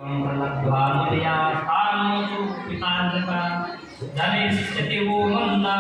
प्रलब्ध्वानुदया स्थानोतु पितांजका धनेष्यति वो मंदा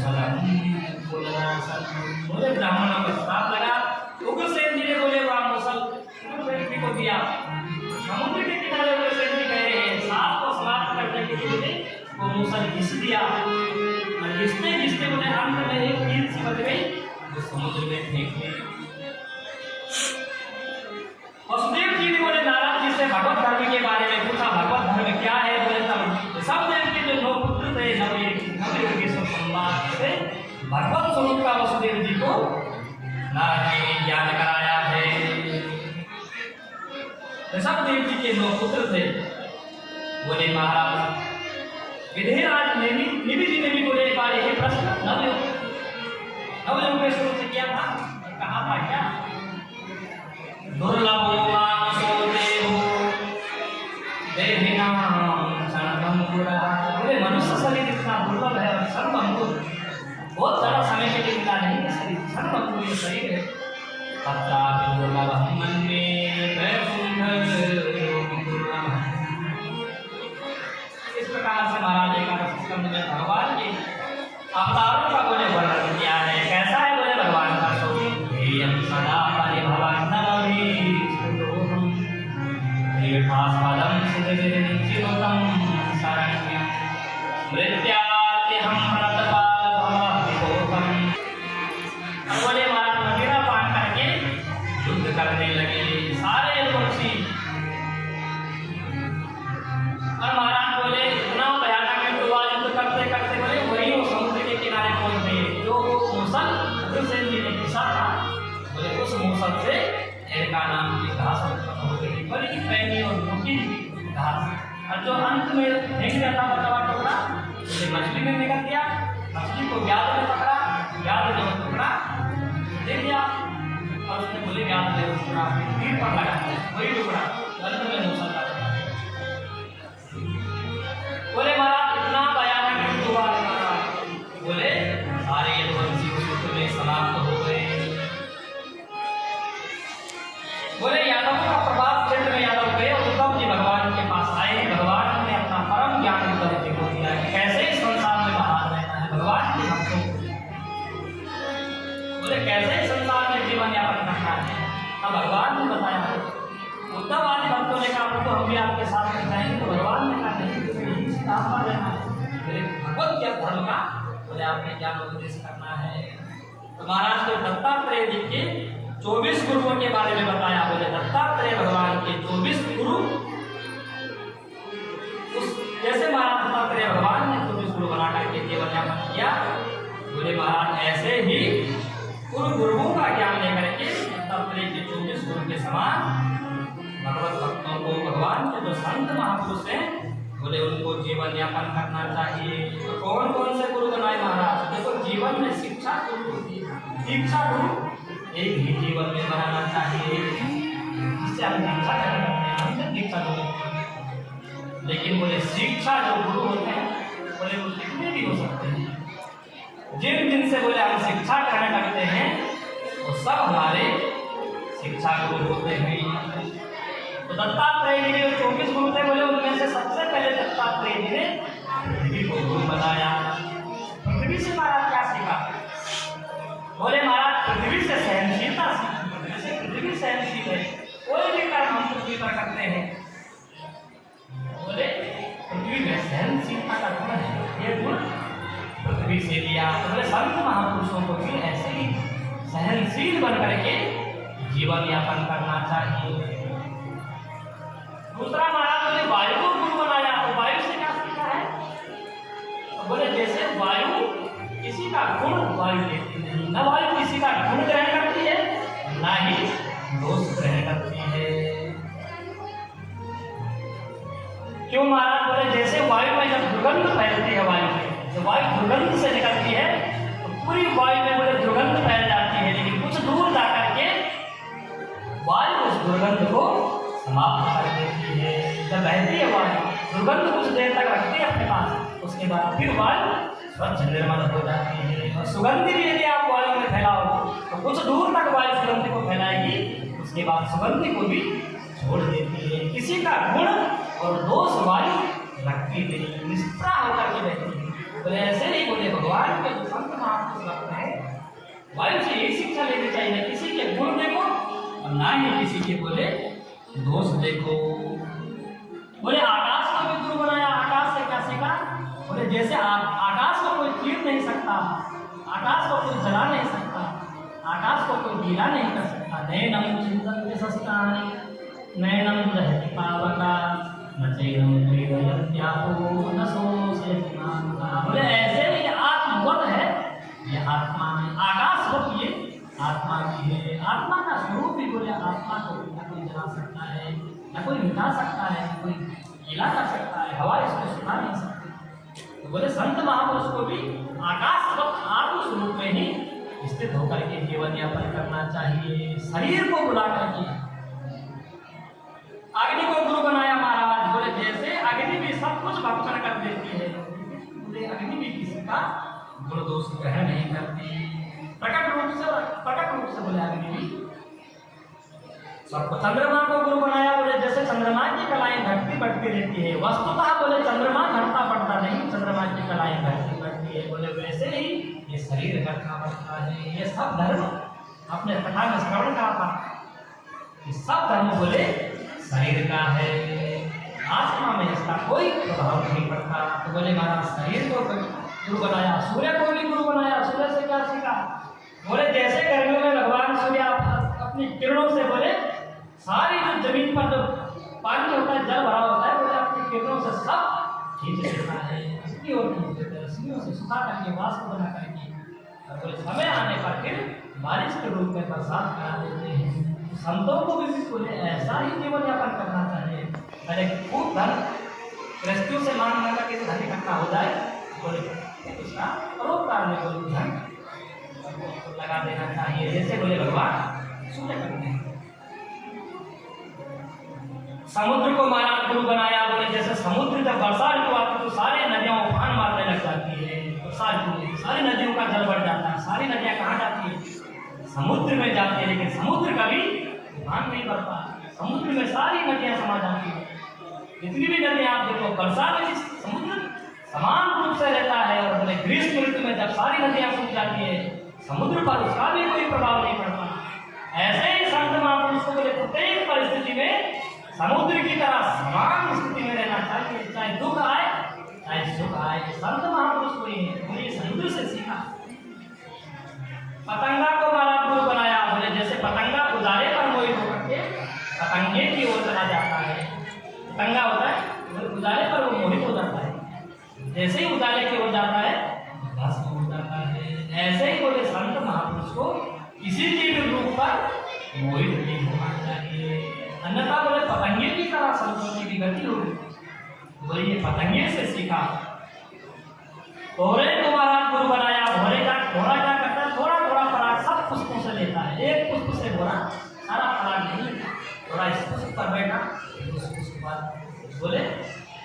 सदम कुलनासन। बोले ब्राह्मणों को श्राप लगा। उग्रसेन जी ने बोले वह मुसल व्यक्ति को दिया। समुद्र के किनारे उग्रसेन जी गए, सांप को समाप्त करने के लिए वो मुसल घिस दिया और घिसते घिसते बोले अंत में एक कील सी बच गई, वो समुद्र में फेंक दी। वसुदेव जी ने बोले नारद जी से भगवत धर्म के बारे में पूछा, भगवत धर्म क्या है? बोले तब सब देव के जो 9 पुत्र थे नवयोगेश्वर संवाद से भगवत स्वरूप का वसुदेव जी को नारद जी ने ज्ञान कराया है। सब देव जी के 9 पुत्र थे। बोले महाराज विधिराज निधि जी ने भी बोले एक बार यही प्रश्न नवयोगेश्वर से किया था, कहा था क्या? दुर्लभो मानसो देहो देहिनां क्षणभंगुरा। बोले मनुष्य शरीर इतना दुर्लभ है और क्षणभंगुर, बहुत ज़्यादा समय के लिए मिला नहीं शरीर, क्षणभंगुर ये शरीर है। तत्रापि दुर्लभं मन्ये वैकुंठं। इस प्रकार से महाराज एकादश स्कंद में भगवान के अवतारों का बोले वर्णन किया है। कैसा है बोले भगवान का स्वरूप? हेयं सदा परिभवं नमः तीर्थास्पदं सिद्धिर्चिरोतं शरण्यं मृत्यात्यहं प्रणतपालभवविभोगम्। बोले महाराज मदिरा पान करके युद्ध करने लगे सारे पक्षी। और महाराज बोले इतना भयानक है, युद्ध करते करते बोले वही वो समुद्र के किनारे पहुंच गए जो मूसल उग्रसेन जी ने घिसा था। बोले उस मूसल से इनका नाम की घास उत्पन्न हो गई, बड़ी पैनी और मोटी घास। और जो अंत में नहीं रहता बचा टुकड़ा उसे मछली में निकल गया, मछली को व्याध ने पकड़ा, व्याध ने टुकड़ा दे दिया और उसने बोले व्याध ने टुकड़ा अपनी पीठ पर लगा, वही टुकड़ा अंत में मूसल लगा। बोले महाराज इतना भयानक युद्ध हुआ। बोले सारे यदुवंशी उस युद्ध में समाप्त हो गए। बोले यादवों का प्रभाव क्षेत्र में यादव गए और उद्धव जी भगवान के पास आए। भगवान ने अपना परम ज्ञान उद्धव जी को दिया कि कैसे इस संसार में महान रहना है भगवान के भक्तों को। बोले कैसे इस संसार में जीवन यापन करना है, अब भगवान ने बताया। उद्धव आदि भक्तों ने कहा तो हम भी आपके साथ में जाएंगे, तो भगवान ने कहा नहीं, काम पर रहना है। भगवत क्या धर्म का बोले आपने ज्ञान उपदेश करना है। तो महाराज को दत्तात्रेय जी के 24 गुरुओं के बारे में बताया। बोले दत्तात्रेय भगवान के 24 गुरु, उस जैसे महाराज दत्तात्रेय भगवान ने 24 गुरु बना करके जीवन यापन किया, बोले महाराज ऐसे ही उन गुरुओं का ज्ञान लेकर के दत्तात्रेय के 24 गुरु के समान भगवत भक्तों को, भगवान के जो संत महापुरुष हैं बोले उनको जीवन यापन करना चाहिए। तो कौन कौन से गुरु बनाए महाराज? देखो जीवन में शिक्षा गुरु होती है, दीक्षा गुरु एक ही जीवन में बनाना चाहिए, जिससे हम दीक्षा करते हैं, हमसे दीक्षा गुरु। लेकिन बोले शिक्षा जो गुरु होते हैं बोले वो कितने भी हो सकते हैं। जिन जिन से बोले हम शिक्षा ग्रहण करते हैं वो सब हमारे शिक्षा गुरु होते हैं। तो दत्तात्रेय जी ने 24 गुरु थे, बोले उनमें से सबसे पहले दत्तात्रेय जी ने पृथ्वी को गुरु बनाया। पृथ्वी से महाराज क्या सीखा? बोले महाराज पृथ्वी से सहनशीलता सीखी। पृथ्वी सहनशील है, कोई भी कर्म हम पृथ्वी पर करते हैं। बोले पृथ्वी में सहनशीलता का गुण है, ये गुण पृथ्वी से लिया। बोले संत महापुरुषों को भी ऐसे ही सहनशील बन करके जीवन यापन करना चाहिए। दूसरा महाराज बोले वायु को गुरु बनाया। तो वायु से क्या सीखा है? तो बोले जैसे वायु किसी का गुण वायु लेती नहीं, न वायु किसी का गुण ग्रहण करती है न ही दोष ग्रहण करती है। क्यों महाराज? बोले जैसे वायु में जब दुर्गंध फैलती है, वायु में तो वायु दुर्गंध से निकलती है तो पूरी वायु में बोले दुर्गंध फैल जाती है, लेकिन कुछ दूर जाकर के वायु उस दुर्गंध को समाप्त कर देती है। जब बहती है वायु दुर्गंध कुछ देर तक रखती है अपने पास, उसके बाद फिर वायु स्वच्छ निर्मल हो जाती है। और सुगंधि भी यदि आप वायु में फैलाओ तो कुछ दूर तक वायु सुगंधि को फैलाएगी, उसके बाद सुगंधि को भी छोड़ देती है। किसी का जिसका गुण और दोष वायु रखती नहीं, निष्ठा होकर के रहती है। तो ऐसे ही बोले भगवान के जो संत महापुरुष लगते हैं, वायु से यही शिक्षा लेनी चाहिए, न किसी के गुण देखो और ना ही किसी के बोले दोष देखो। बोले आकाश को भी गुरु बनाया, आकाश से क्या सीखा? बोले जैसे आकाश को कोई चीर नहीं सकता, आकाश को कोई जला नहीं सकता, आकाश को कोई गीला नहीं कर सकता। नैनम चिंतन सस्तानि नैनम दहति पावका न चैनम क्रीडयत्यापो न सोचयति मानवा। बोले ऐसे ही आत्मवत है, ये आत्मा में आकाशवत ये आत्मा की है। आत्मा का स्वरूप भी बोले आत्मा को न कोई जला सकता है, न कोई मिटा सकता है, न कोई गीला कर सकता है, हवा इसको सुखा नहीं सकती। तो बोले संत महापुरुष को भी आकाशवत आत्म स्वरूप में ही स्थित होकर के जीवन यापन करना चाहिए। शरीर को बुला करके अग्नि को गुरु बनाया महाराज। बोले जैसे अग्नि भी सब कुछ भक्षण कर देती है, बोले अग्नि भी किसी का गुण दोष ग्रहण नहीं करती। प्रकट रूप से बोले अग्नि भी सबको। चंद्रमा को गुरु बनाया, बोले जैसे चंद्रमा की कलाएं घटती बढ़ती रहती है, वस्तुतः बोले चंद्रमा घटता बढ़ता नहीं, चंद्रमा की कलाएं घटती बढ़ती है। बोले वैसे ही ये शरीर घटता बढ़ता है। ये सब धर्म अपने कथा में श्रवण करा था, ये सब धर्म बोले शरीर का है, आत्मा में इसका कोई प्रभाव नहीं पड़ता। तो बोले महाराज शरीर को गुरु बनाया, सूर्य को भी गुरु बनाया। सूर्य से क्या सीखा? बोले जैसे गर्मियों में भगवान सूर्य अपनी किरणों से बोले सारी जो जमीन पर जो पानी होता है, जल भरा होता है, बोले अपनी किरणों से सब खींच लेता है, इसकी ओर खींच लेता है, रस्सियों से सुखा करके वाष्प बना करके, और बोले समय आने पर फिर बारिश के रूप में बरसात करा देते हैं। संतों को भी बोले ऐसा ही जीवन यापन करना चाहिए। अरे खूब धन गृहस्थियों से मांग लगा के धन इकट्ठा हो जाए, बोले उसका परोपकार में बोले धन लगा देना चाहिए, जैसे बोले भगवान सूर्य करते हैं। समुद्र को महाराज गुरु बनाया। बोले जैसे समुद्र जब वर्षा ऋतु आती तो सारी नदियां उफान मारने लग जाती है, सारी नदियों का जल बढ़ जाता है। सारी नदियां कहाँ जाती है? समुद्र में जाती है, लेकिन समुद्र का भी उफान नहीं बढ़ता, समुद्र में सारी नदियां समा जाती है। जितनी भी नदियां आप देखो, वर्षा में समुद्र समान रूप से रहता है, और बोले ग्रीष्म ऋतु में जब सारी नदियां सूख जाती है, समुद्र पर उसका भी कोई प्रभाव नहीं पड़ता। ऐसे ही संत महापुरुष को बोले प्रत्येक परिस्थिति में समुद्र की तरह समान स्थिति में रहना चाहिए, चाहे दुख आए चाहे सुख आए। संत महापुरुष को ही समुद्र से सीखा। पतंगा को महाराज गुरु बनाया। बोले जैसे पतंगा उजाले पर मोहित होकर के पतंगे की ओर चला जाता है, पतंगा होता है उजाले पर वो मोहित हो जाता है, जैसे ही उजाले की ओर जाता है भस्म हो जाता है। ऐसे ही बोले संत महापुरुष को किसी भी रूप पर मोहित नहीं होना चाहिए, अन्यथा बोले पतंगे की तरह संतों की गति होगी। बोले ये पतंगे से सीखा। घोड़े को महाराज गुरु बनाया। घोड़ा क्या करता है? थोड़ा थोड़ा पराग सब पुष्पों से लेता है, एक पुष्प से घोड़ा सारा पराग नहीं लेता। थोड़ा इस पुष्प पर बैठा, उस पुष्प पर बोले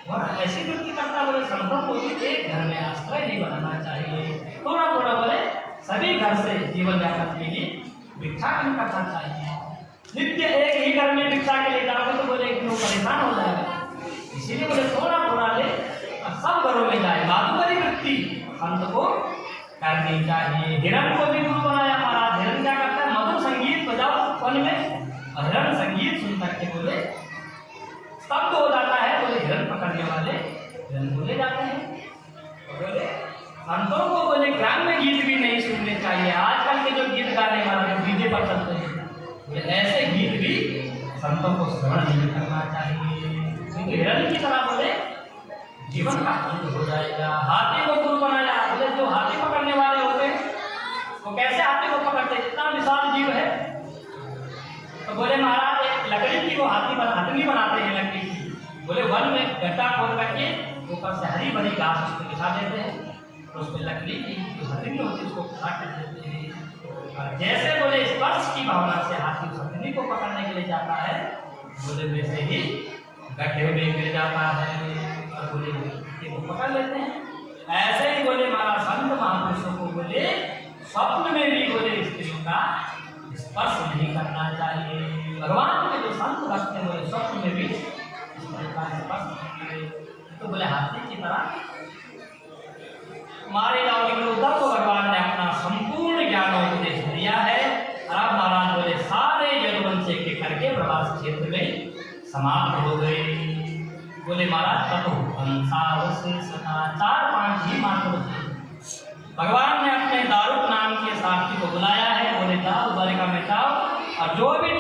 घोड़ा ऐसी वृत्ति करता। बोले संतों को भी एक घर में आश्रय नहीं बनाना चाहिए, थोड़ा थोड़ा बोले सभी घर से जीवन यापन के लिए भिक्षाटन करना चाहिए। नित्य एक ही घर में भिक्षा के लिए जाओगे तो बोले लोग परेशान हो जाएगा, इसीलिए बोले थोड़ा थोड़ा ले और सब घरों में जाए। माधुकरी वृत्ति संत को करनी चाहिए। हिरण को भी गुरु बनाया महाराज। हिरण क्या करता है? मधुर संगीत बजाओ वन में, और हिरण संगीत सुन करके बोले स्तब्ध हो जाता है। बोले हिरण पकड़ने वाले हिरण बोले जाते हैं। बोले संतों को बोले ग्राम्य गीत भी नहीं सुनने चाहिए। आजकल के जो गीत गाने वाले डीजे पर चलते हैं, ऐसे गीत भी संतों को श्रवण नहीं करना चाहिए, क्योंकि हिरण की तरह बोले जीवन का अंत हो जाएगा। हाथी को गुरु बनाया। बोले जो हाथी पकड़ने वाले होते हैं वो कैसे हाथी को पकड़ते? इतना विशाल जीव है। तो बोले महाराज एक लकड़ी की वो हथनी बनाते हैं लकड़ी की। बोले वन में गड्ढा खोद करके ऊपर से हरी भरी घास उसको बिछा देते हैं, तो उस पर लकड़ी की जो हथनी होती है उसको काट देते हैं। और जैसे बोले स्पर्श की भावना से हाथी उस हथनी को पकड़ने के लिए जाता है, बोले वैसे ही गड्ढे में गिर जाता है और बोले वो पकड़ लेते हैं। ऐसे ही बोले महाराज संत महापुरुषों को बोले स्वप्न में भी बोले स्त्रियों का स्पर्श नहीं करना चाहिए। भगवान के जो संत भक्त हैं बोले स्वप्न में भी गए। तो बोले हाथी की तरह मारे जाओ। लेकिन उद्धव को भगवान ने अपना संपूर्ण ज्ञानोपदेश दिया है। और अब महाराज बोले सारे यदुवंश के करके प्रवास क्षेत्र में समाप्त हो गए। बोले महाराज ततो हंसावशेषतः 4-5 ही मात्र थे। भगवान ने अपने दारुक नाम के सारथी को बुलाया है। बोले जाओ द्वारिका में जाओ और जो भी